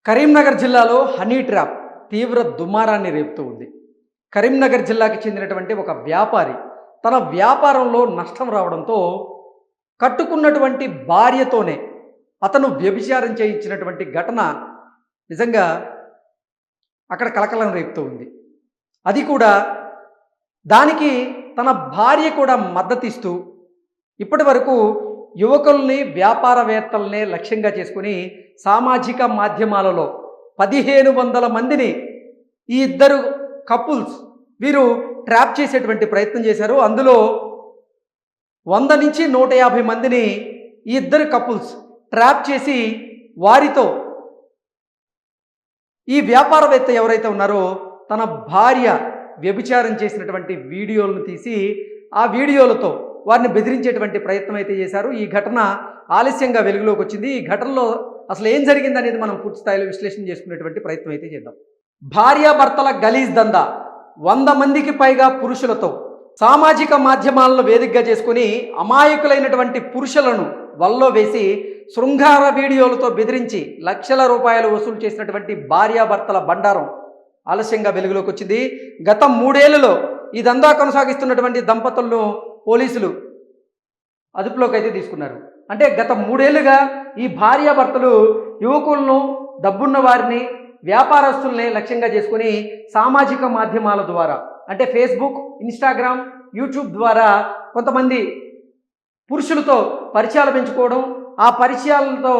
కరీంనగర్ జిల్లాలో honey trap తీవ్ర దుమారాన్ని రేపుతూ ఉంది. కరీంనగర్ జిల్లాకి చెందినటువంటి ఒక వ్యాపారి తన వ్యాపారంలో నష్టం రావడంతో కట్టుకున్నటువంటి భార్యతోనే అతను వ్యభిచారం చేయించినటువంటి ఘటన నిజంగా అక్కడ కలకలం రేపుతూ ఉంది. అది కూడా దానికి తన భార్య కూడా మద్దతిస్తూ ఇప్పటి వరకు యువకుల్ని వ్యాపారవేత్తలనే లక్ష్యంగా చేసుకుని సామాజిక మాధ్యమాలలో 1500 మందిని ఈ ఇద్దరు కపుల్స్ వీరు ట్రాప్ చేసేటువంటి ప్రయత్నం చేశారు. అందులో 100 నుంచి 150 మందిని ఈ ఇద్దరు కపుల్స్ ట్రాప్ చేసి వారితో ఈ వ్యాపారవేత్త ఎవరైతే ఉన్నారో తన భార్య వ్యభిచారం చేసినటువంటి వీడియోలను తీసి ఆ వీడియోలతో వారిని బెదిరించేటువంటి ప్రయత్నం అయితే చేశారు. ఈ ఘటన ఆలస్యంగా వెలుగులోకి వచ్చింది. ఈ ఘటనలో అసలు ఏం జరిగింది అనేది మనం పూర్తి స్థాయిలో విశ్లేషణ చేసుకునేటువంటి ప్రయత్నం అయితే చేద్దాం. భార్యాభర్తల గలీజ్ దందా 100 మందికి పైగా పురుషులతో సామాజిక మాధ్యమాలను వేదికగా చేసుకుని అమాయకులైనటువంటి పురుషులను వల్లో వేసి శృంగార వీడియోలతో బెదిరించి లక్షల రూపాయలు వసూలు చేసినటువంటి భార్యాభర్తల బండారం ఆలస్యంగా వెలుగులోకి వచ్చింది. గత 3 ఏళ్లలో ఈ దందా కొనసాగిస్తున్నటువంటి దంపతులను పోలీసులు అదుపులోకి అయితే తీసుకున్నారు. అంటే గత 3 ఏళ్లుగా ఈ భార్యాభర్తలు యువకులను, డబ్బున్న వారిని, వ్యాపారస్తుల్ని లక్ష్యంగా చేసుకుని సామాజిక మాధ్యమాల ద్వారా అంటే ఫేస్బుక్, ఇన్స్టాగ్రామ్, యూట్యూబ్ ద్వారా కొంతమంది పురుషులతో పరిచయాలు పెంచుకోవడం, ఆ పరిచయాలతో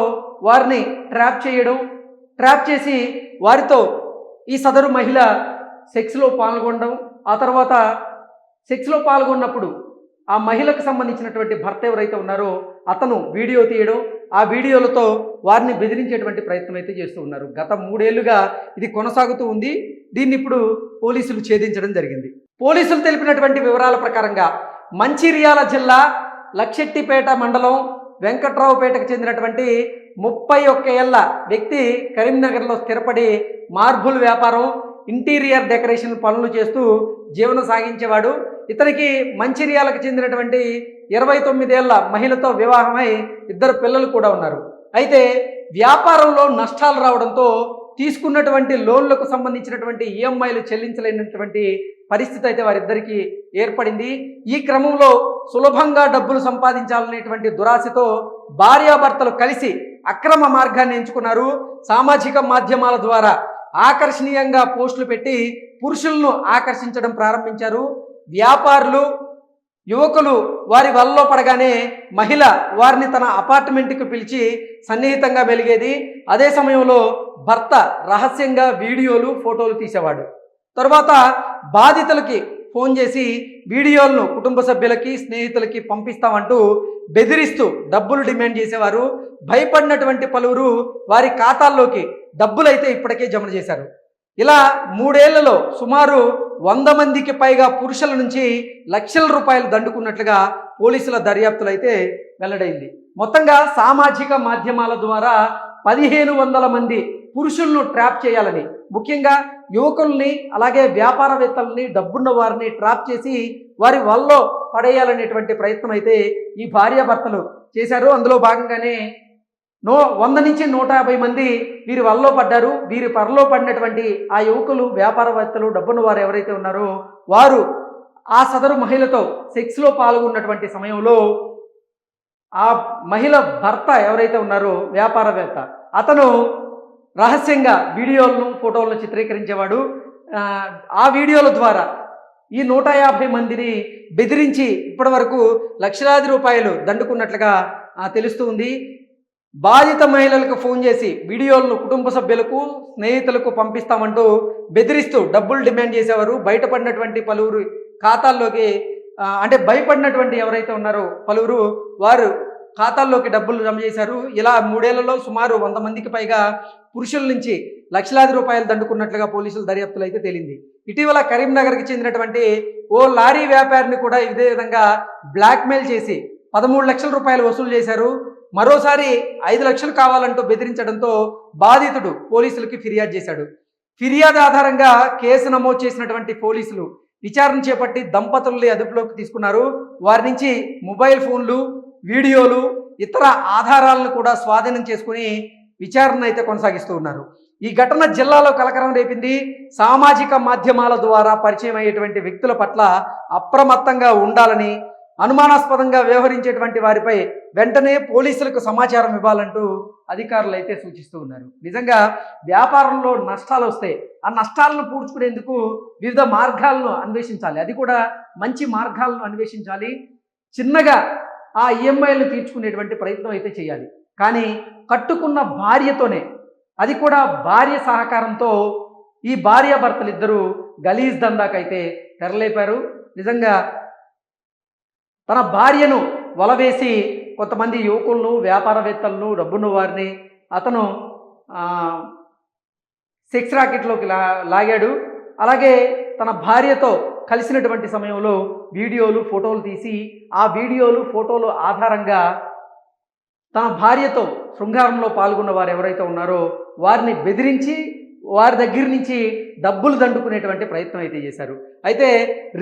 వారిని ట్రాప్ చేసి వారితో ఈ సదరు మహిళ సెక్స్లో పాల్గొనడం, ఆ తర్వాత సెక్స్లో పాల్గొన్నప్పుడు ఆ మహిళకు సంబంధించినటువంటి భర్త ఎవరైతే ఉన్నారో అతను వీడియో తీయడం, ఆ వీడియోలతో వారిని బెదిరించేటువంటి ప్రయత్నం అయితే చేస్తూ ఉన్నారు. గత 3 ఏళ్లుగా ఇది కొనసాగుతూ ఉంది. దీన్ని ఇప్పుడు పోలీసులు ఛేదించడం జరిగింది. పోలీసులు తెలిపినటువంటి వివరాల ప్రకారంగా మంచిర్యాల జిల్లా లక్షెట్టిపేట మండలం వెంకట్రావుపేటకు చెందినటువంటి 31 ఏళ్ల వ్యక్తి కరీంనగర్లో స్థిరపడి మార్బుల్ వ్యాపారం, ఇంటీరియర్ డెకరేషన్ పనులు చేస్తూ జీవనం సాగించేవాడు. ఇతనికి మంచిర్యాలకు చెందినటువంటి 29 ఏళ్ల మహిళతో వివాహమై 2 పిల్లలు కూడా ఉన్నారు. అయితే వ్యాపారంలో నష్టాలు రావడంతో తీసుకున్నటువంటి లోన్లకు సంబంధించినటువంటి ఈఎంఐలు చెల్లించలేనటువంటి పరిస్థితి అయితే వారిద్దరికీ ఏర్పడింది. ఈ క్రమంలో సులభంగా డబ్బులు సంపాదించాలనేటువంటి దురాశతో భార్యాభర్తలు కలిసి అక్రమ మార్గాన్ని ఎంచుకున్నారు. సామాజిక మాధ్యమాల ద్వారా ఆకర్షణీయంగా పోస్టులు పెట్టి పురుషులను ఆకర్షించడం ప్రారంభించారు. వ్యాపారులు, యువకులు వారి వలలో పడగానే మహిళ వారిని తన అపార్ట్మెంట్కి పిలిచి సన్నిహితంగా వెలిగేది. అదే సమయంలో భర్త రహస్యంగా వీడియోలు, ఫోటోలు తీసేవాడు. తర్వాత బాధితులకి ఫోన్ చేసి వీడియోలను కుటుంబ సభ్యులకి, స్నేహితులకి పంపిస్తామంటూ బెదిరిస్తూ డబ్బులు డిమాండ్ చేసేవారు. భయపడినటువంటి పలువురు వారి ఖాతాల్లోకి డబ్బులైతే ఇప్పటికే జమ చేశారు. ఇలా 3 ఏళ్లలో సుమారు 100 మందికి పైగా పురుషుల నుంచి లక్షల రూపాయలు దండుకున్నట్లుగా పోలీసుల దర్యాప్తులు అయితే వెల్లడైంది. మొత్తంగా సామాజిక మాధ్యమాల ద్వారా 1500 మంది పురుషులను ట్రాప్ చేయాలని, ముఖ్యంగా యువకుల్ని, అలాగే వ్యాపారవేత్తల్ని, డబ్బున్న వారిని ట్రాప్ చేసి వారి వల్లో పడేయాలనేటువంటి ప్రయత్నం అయితే ఈ భార్యాభర్తలు చేశారు. అందులో భాగంగానే 100 నుంచి 150 మంది వీరి వల్లో పడ్డారు. వీరి పరలో పడినటువంటి ఆ యువకులు, వ్యాపారవేత్తలు, డబ్బున్న వారు ఎవరైతే ఉన్నారో వారు ఆ సదరు మహిళతో సెక్స్లో పాల్గొన్నటువంటి సమయంలో ఆ మహిళ భర్త ఎవరైతే ఉన్నారో వ్యాపారవేత్త అతను రహస్యంగా వీడియోలను, ఫోటోలను చిత్రీకరించేవాడు. ఆ వీడియోల ద్వారా ఈ 150 మందిని బెదిరించి ఇప్పటి వరకు లక్షలాది రూపాయలు దండుకున్నట్లుగా తెలుస్తూ ఉంది. బాధిత మహిళలకు ఫోన్ చేసి వీడియోలను కుటుంబ సభ్యులకు, స్నేహితులకు పంపిస్తామంటూ బెదిరిస్తూ డబ్బులు డిమాండ్ చేసేవారు. బయటపడినటువంటి పలువురు ఖాతాల్లోకి అంటే భయపడినటువంటి ఎవరైతే ఉన్నారో పలువురు వారు ఖాతాల్లోకి డబ్బులు జమ చేశారు. ఇలా 3 ఏళ్లలో సుమారు 100 మందికి పైగా పురుషుల నుంచి లక్షలాది రూపాయలు దండుకున్నట్లుగా పోలీసుల దర్యాప్తులు అయితే తేలింది. ఇటీవల కరీంనగర్కి చెందినటువంటి ఓ లారీ వ్యాపారిని కూడా ఇదే విధంగా బ్లాక్మెయిల్ చేసి 13 లక్షల రూపాయలు వసూలు చేశారు. మరోసారి 5 లక్షలు కావాలంటూ బెదిరించడంతో బాధితుడు పోలీసులకి ఫిర్యాదు చేశాడు. ఫిర్యాదు ఆధారంగా కేసు నమోదు చేసినటువంటి పోలీసులు విచారణ చేపట్టి దంపతుల్ని అదుపులోకి తీసుకున్నారు. వారి నుంచి మొబైల్ ఫోన్లు, వీడియోలు, ఇతర ఆధారాలను కూడా స్వాధీనం చేసుకుని విచారణ అయితే కొనసాగిస్తూ ఉన్నారు. ఈ ఘటన జిల్లాలో కలకరం రేపింది. సామాజిక మాధ్యమాల ద్వారా పరిచయం అయ్యేటువంటి వ్యక్తుల పట్ల అప్రమత్తంగా ఉండాలని, అనుమానాస్పదంగా వ్యవహరించేటువంటి వారిపై వెంటనే పోలీసులకు సమాచారం ఇవ్వాలంటూ అధికారులు అయితే సూచిస్తూ ఉన్నారు. నిజంగా వ్యాపారంలో నష్టాలు వస్తే ఆ నష్టాలను పూడ్చుకునేందుకు వివిధ మార్గాలను అన్వేషించాలి. అది కూడా మంచి మార్గాలను అన్వేషించాలి. చిన్నగా ఆ ఈఎంఐలను తీర్చుకునేటువంటి ప్రయత్నం అయితే చేయాలి. కానీ కట్టుకున్న భార్యతోనే, అది కూడా భార్య సహకారంతో ఈ భార్యాభర్తలు ఇద్దరు గలీజ్ దందాకైతే తెరలేపారు. నిజంగా తన భార్యను వలవేసి కొంతమంది యువకులను, వ్యాపారవేత్తలను, డబ్బున్న వారిని అతను సెక్స్ రాకెట్లోకి లాగాడు. అలాగే తన భార్యతో కలిసినటువంటి సమయంలో వీడియోలు, ఫోటోలు తీసి ఆ వీడియోలు, ఫోటోలు ఆధారంగా తన భార్యతో శృంగారంలో పాల్గొన్న వారు ఎవరైతే ఉన్నారో వారిని బెదిరించి వారి దగ్గర నుంచి డబ్బులు దండుకునేటువంటి ప్రయత్నం అయితే చేశారు. అయితే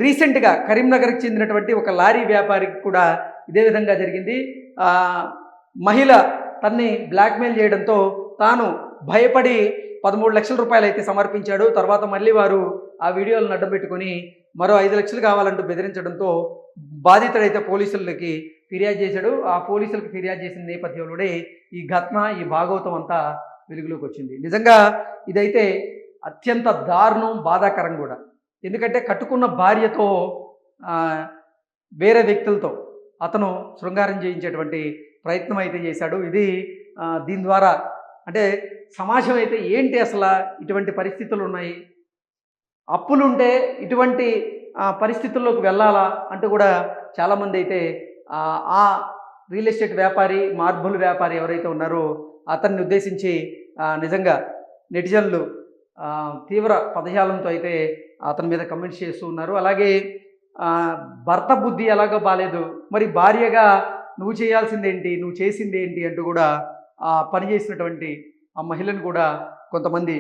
రీసెంట్గా కరీంనగర్కి చెందినటువంటి ఒక లారీ వ్యాపారికి కూడా ఇదే విధంగా జరిగింది. మహిళ తన్ని బ్లాక్మెయిల్ చేయడంతో తాను భయపడి 13 లక్షల రూపాయలు అయితే సమర్పించాడు. తర్వాత మళ్ళీ వారు ఆ వీడియోలను అడ్డం పెట్టుకొని మరో 5 లక్షలు కావాలంటూ బెదిరించడంతో బాధితుడైతే పోలీసులకి ఫిర్యాదు చేశాడు. ఆ పోలీసులకు ఫిర్యాదు చేసిన నేపథ్యంలోనే ఈ ఘటన, ఈ భాగవతం అంతా వెలుగులోకి వచ్చింది. నిజంగా ఇదైతే అత్యంత దారుణం, బాధాకరం కూడా. ఎందుకంటే కట్టుకున్న భార్యతో వేరే వ్యక్తులతో అతను శృంగారం చేయించేటువంటి ప్రయత్నం అయితే చేశాడు. ఇది దీని ద్వారా అంటే సమాజం అయితే ఏంటి అసలు ఇటువంటి పరిస్థితులు ఉన్నాయి, అప్పులుంటే ఇటువంటి పరిస్థితుల్లోకి వెళ్ళాలా అంటూ కూడా చాలామంది అయితే ఆ రియల్ ఎస్టేట్ వ్యాపారి, మార్బుల్ వ్యాపారి ఎవరైతే ఉన్నారో అతన్ని ఉద్దేశించి నిజంగా నెటిజన్లు తీవ్ర పదజాలంతో అయితే అతని మీద కమెంట్స్ చేస్తూ ఉన్నారు. అలాగే భర్త బుద్ధి ఎలాగో బాలేదు, మరి భార్యగా నువ్వు చేయాల్సిందేంటి, నువ్వు చేసింది ఏంటి అంటూ కూడా పని చేసినటువంటి ఆ మహిళను కూడా కొంతమంది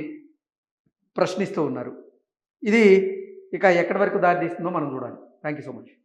ప్రశ్నిస్తూ ఉన్నారు. ఇది ఇక ఎక్కడి వరకు దారి తీస్తుందో మనం చూడాలి. Thank you so much.